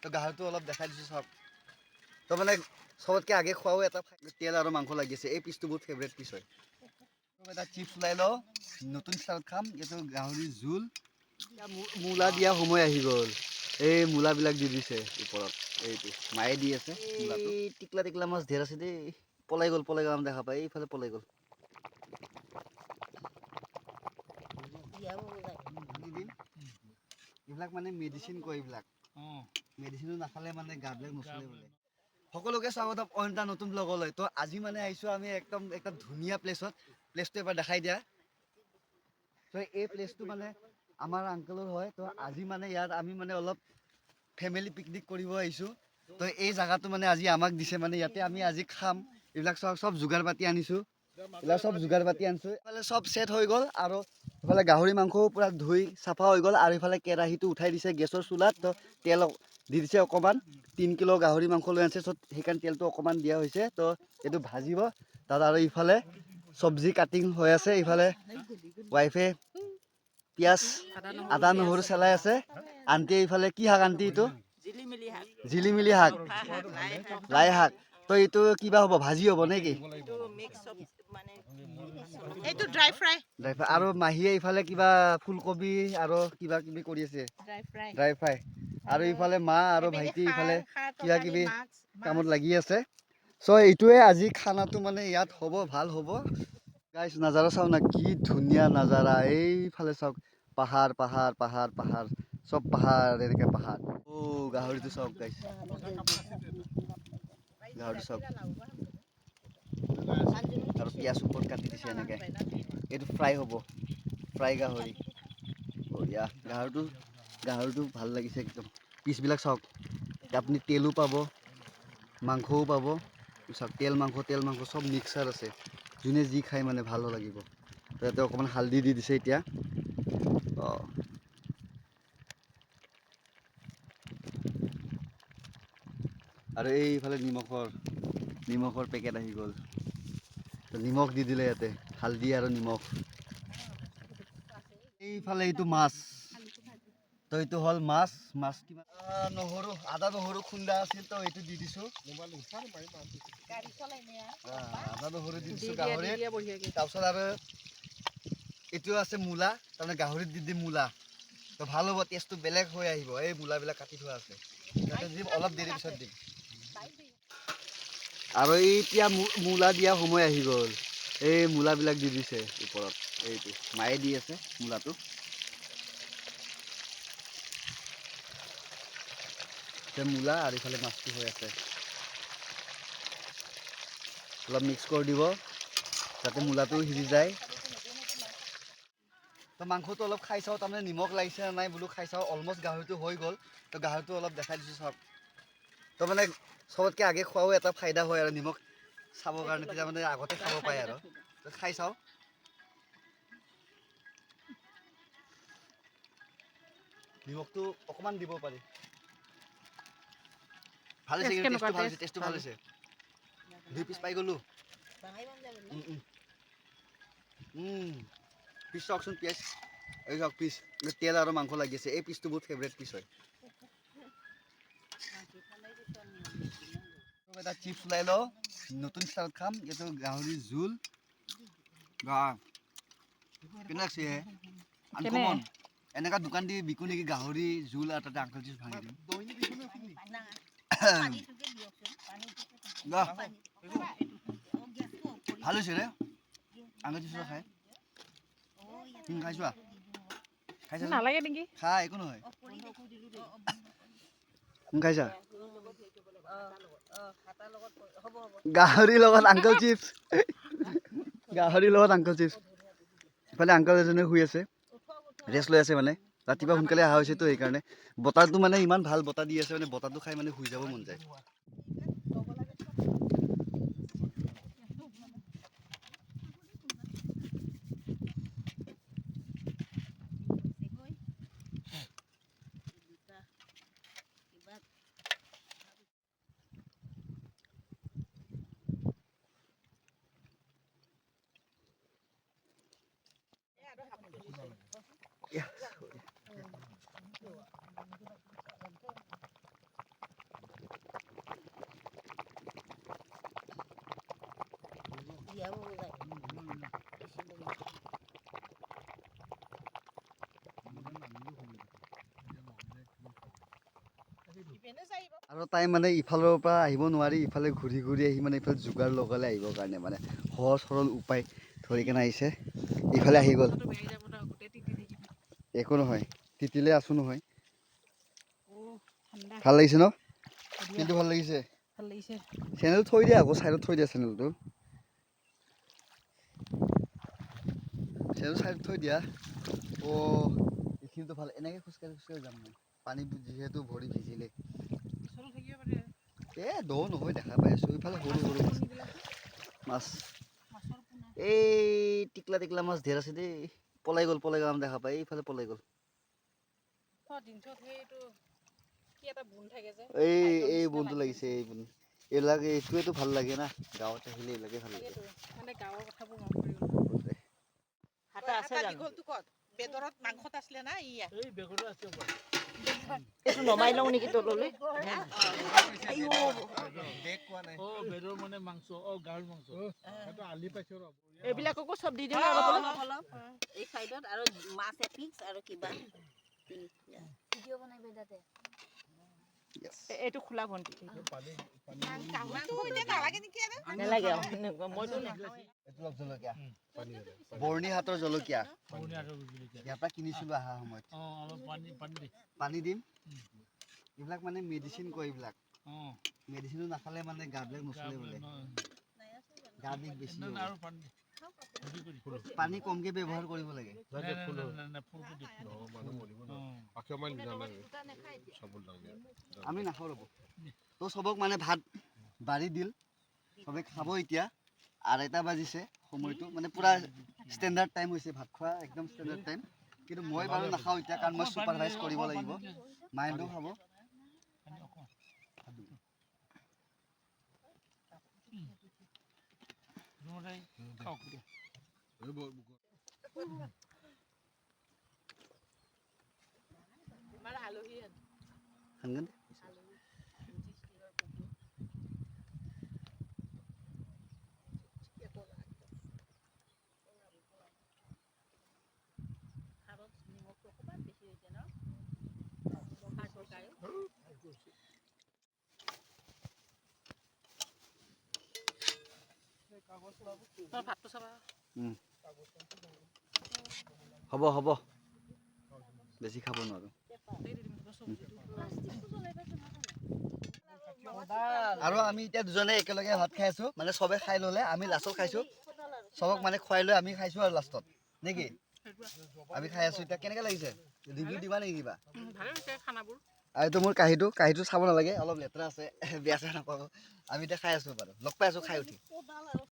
তো গাহৰিটো অলপ দেখাই দিছোঁ চাওক। তো মানে চবতকৈ আগে খোৱাও এটা তেল আৰু মাংস লাগিছে। এই পিচটো বহুত ফেভৰেট পিচ হয়। এটা চিপছ ওলাই লওঁ, নতুন ষ্টাইলত খাম। এইটো গাহৰিৰ জোল। মূলা দিয়া সময় আহি গ'ল। এই মূলাবিলাক দি দিছে ওপৰত। এইটো মায়ে দি আছে মূলাটো। টিকলা টিকলা মাছ ধেৰ আছে দেই। পলাই গ'ল দেখা পাই, এইফালে পলাই গ'ল। এইবিলাক মানে মেডিচিন কয় এইবিলাক। মেডিচিনো নাখালে মানে গাবিলাক নচলে বোলে। সকলোকে স্বাগতম অইন এটা নতুন ব্লগলৈ। তো আজি মানে আহিছোঁ আমি একদম একটা ধুনীয়া প্লেচত। প্লেচটো এবাৰ দেখাই দিয়া। তো এই প্লেচটো মানে আমাৰ আংকলৰ হয়। তো আজি মানে ইয়াত আমি মানে অলপ ফেমিলি পিকনিক কৰিব আহিছোঁ। তো এই জাগাটো মানে আজি আমাক দিছে, মানে ইয়াতে আমি আজি খাম। এইবিলাক চব যোগাৰ পাতি আনিছোঁ। এইবিলাক চব যোগাৰ পাতি আনিছোঁ। এইফালে চব ছেট হৈ গ'ল আৰু এইফালে গাহৰি মাংসও পূৰা ধুই চাফা হৈ গ'ল। আৰু এইফালে কেৰাহীটো উঠাই দিছে গেছৰ চুলাত। তো তেল দি দিছে অকণমান। 3 কিলো গাহৰি মাংস লৈ আনিছে, সেইকাৰণে তেলটো অকণমান দিয়া হৈছে। তো এইটো ভাজিব তাত। আৰু ইফালে চব্জি কাটিং হৈ আছে। ইফালে ৱাইফে পিঁয়াজ আদা নহৰু চেলাই আছে। আণ্টিয়ে ইফালে কি শাক আণ্টি এইটো? জিলিমিলি শাক, লাই শাক। তো এইটো কিবা হ'ব, ভাজি হ'ব নেকি? Dry fry. আৰু মাহীয়ে ইফালে কিবা ফুলকবি আৰু কিবা কিবি কৰি আছে, ড্ৰাই ফ্ৰাই। আৰু ইফালে মা আৰু ভাইটি ইফালে কিবা কিবি কামত লাগি আছে। চ' এইটোৱে আজি খানাটো মানে ইয়াত হ'ব, ভাল হ'ব। গাইছ নাজাৰা চাওঁ না, কি ধুনীয়া নাজাৰা। এইফালে চাওক, পাহাৰ পাহাৰ পাহাৰ পাহাৰ, চব পাহাৰ, এনেকৈ পাহাৰ। অ' গাহৰিটো চাওক গাইছ, গাহৰিটো চাওক। আৰু পিঁয়াজ ওপৰত কাটি দিছে এনেকৈ। এইটো ফ্ৰাই হ'ব, ফ্ৰাই গাহৰি। বঢ়িয়া। গাহৰিটো ভাল লাগিছে একদম। পিচবিলাক চাওক, আপুনি তেলো পাব, মাংসও পাব। চাওক, তেল মাংস চব মিক্সাৰ আছে। যোনে যি খায় মানে ভাল লাগিব। তাতে অকণমান হালধি দি দিছে এতিয়া। অঁ, আৰু এইফালে নিমখৰ পেকেট আহি গ'ল। নিমখ দি দিলে ইয়াতে, হালধি আৰু নিমখ। এইফালে এইটো মাছ। তো এইটো হ'ল মাছ। কিমান নহৰু, আদা নহৰু খুন্দা আছিল, তো এইটো দি দিছোঁ। আদা নহৰু দি দিছোঁ গাহৰিত। তাৰপিছত আৰু এইটো আছে মূলা, তাৰমানে গাহৰিত দি দিম মূলা। তো ভাল হ'ব, টেষ্টটো বেলেগ হৈ আহিব। এই মূলাবিলাক কাটি থোৱা আছে, তাতে দিম, অলপ দেৰি পিছত দিম। আৰু এতিয়া মূলা দিয়া সময় আহি গ'ল। এই মূলাবিলাক দি দিছে ওপৰত। এইটো মায়ে দি আছে মূলাটো। মূলা আৰু ইফালে মাছটো হৈ আছে। অলপ মিক্স কৰি দিব যাতে মূলাটো সিজি যায়। তো মাংসটো অলপ খাই চাওঁ, তাৰমানে নিমখ লাগিছে নে নাই বোলো খাই চাওঁ। অলমষ্ট গাহৰিটো হৈ গ'ল। তো গাহৰিটো অলপ দেখাই দিছোঁ চাওক। তো মানে চবতকৈ আগে খোৱাও এটা ফাইদা হয় আৰু নিমখ চাবৰ কাৰণে, তেতিয়া মানে আগতে খাব পায় আৰু। তো খাই চাওঁ। নিমখটো অকণমান দিব পাৰি। ভাল হৈছে, কিন্তু টেষ্টটো ভাল হৈছে। 2 পিচ পাই গ'লোঁ। পিচ চাওকচোন, পিঁয়াজ। এই চাওক পিচ, তেল আৰু মাংস লাগিছে। এই পিচটো বহুত ফেভৰেট পিচ হয়। এটা চিপছ ওলাই লওঁ, নতুন ষ্টাইলত খাম। এইটো গাহৰিৰ জোল। কেনে লাগছে? আনকমন। এনেকুৱা দোকান দি বিকো নেকি গাহৰি জোল, আৰু তাতে আংকল চিপছ ভাঙি দিম। ভাল হৈছে ৰে আংকল চিপছ খাই। খাইছোৱা, খাইছা নালাগে নেকি? খাই, একো নহয়। খাইছা? গাহৰিৰ লগত আংকল চিপছ। গাহৰিৰ লগত আংকল চিপছ। ইফালে আংকল এজনে শুই আছে, ৰেষ্ট লৈ আছে। মানে ৰাতিপুৱা সোনকালে অহা হৈছেতো, সেইকাৰণে। বতাহটো মানে ইমান ভাল বতাহ দি আছে, মানে বতাহটো খাই মানে শুই যাব মন যায়। আৰু তাই মানে ইফালৰ পৰা আহিব নোৱাৰি ইফালে ঘূৰি ঘূৰি আহি মানে ইফালে যোগাৰ লগালে আহিবৰ কাৰণে মানে সহজ সৰল উপায় ধৰি কেনে আহিছে ইফালে আহি গ'ল একো নহয় তিতিলে আছো নহয় ভাল লাগিছে ন কিন্তু ভাল লাগিছে চেনেল থৈ দিয়া আকৌ চাইডত থৈ দিয়া চেনেলটো চাইডত থৈ দিয়া অ এইখিনিতো ভাল এনেকৈ খোজকাঢ়ি খোজকাঢ়ি যাম মই পানী যিহেতু ভৰি ভিজিলে দ নহয় দেখা পাই আছো ইফালে সৰু সৰু মাছ এই টিকলা টিকলা মাছ ধেৰ আছে দেই পলাই গ'ল দেখা পাই এইফালে পলাই গ'ল এই বনটো লাগিছে এই বন এইবিলাক এইটোৱেতো ভাল লাগে না গাঁৱত আহিলে এইবিলাকে ভাল লাগে মানে গাঁৱৰ কথাবোৰ মন পৰি গ'ল হাতা আছে জানো বেদৰত মাংসত আছিলে না ইয়া এই বেগৰত আছে এইটো নমাই লওঁ নেকি তললৈ আইও বেগ কোৱা নাই ও বেদৰ মানে মাংস ও গাহৰি মাংস এটা আলি পাইছো ৰ এইবিলাককো সব দি দিম অলপ অলপ এই সাইডত আৰু মাছ এপিস আৰু কিবা ভিডিও বনাইবে দাতে এইটো খোলা ভন্টি পানী মাংস কইতে নালাগে নেকি আৰু নালাগে মইতো নাখাওঁ এইটো জলকীয়া বৰ্ণি হাতৰ জলকীয়া ইয়াৰ পৰা কিনিছিলো অহা সময়ত পানী দিম এইবিলাক মানে মেডিচিন কয় এইবিলাক মেডিচিনো নাখালে মানে গাবিলাক নচলে বোলে গা বিষ বেছি পানী কমকে ব্যৱহাৰ কৰিব লাগে আমি নাখাওঁ ৰ'ব তো চবক মানে ভাত বাঢ়ি দিল চবে খাব এতিয়া 2:30 বাজিছে সময়টো মানে পুৰা ষ্টেণ্ডাৰ্ড টাইম হৈছে ভাত খোৱা একদম ষ্টেণ্ডাৰ্ড টাইম কিন্তু মই বাৰু নাখাওঁ এতিয়া কাৰণ মই ছুপাৰভাইজ কৰিব লাগিব মাইণ্ডো খাব হ'ব হ'ব বেছি খাব নোৱাৰো আৰু আমি এতিয়া দুজনে একেলগে ভাত খাই আছো মানে সবে খাই ললে আমি লাষ্টত খাইছো সবক মানে খুৱাই লৈ আমি খাইছো আৰু লাষ্টত নেকি আমি খাই আছো এতিয়া কেনেকৈ লাগিছে ৰিভিউ দিবা নেকি কিবা ভালে হৈছে খানাবোৰ আৰু এইটো মোৰ কাঁহীটো চাব নালাগে অলপ লেতেৰা আছে বেয়া চেয়া নাপাব আমি এতিয়া খাই আছো বাৰু লগ পাই আছো খাই উঠি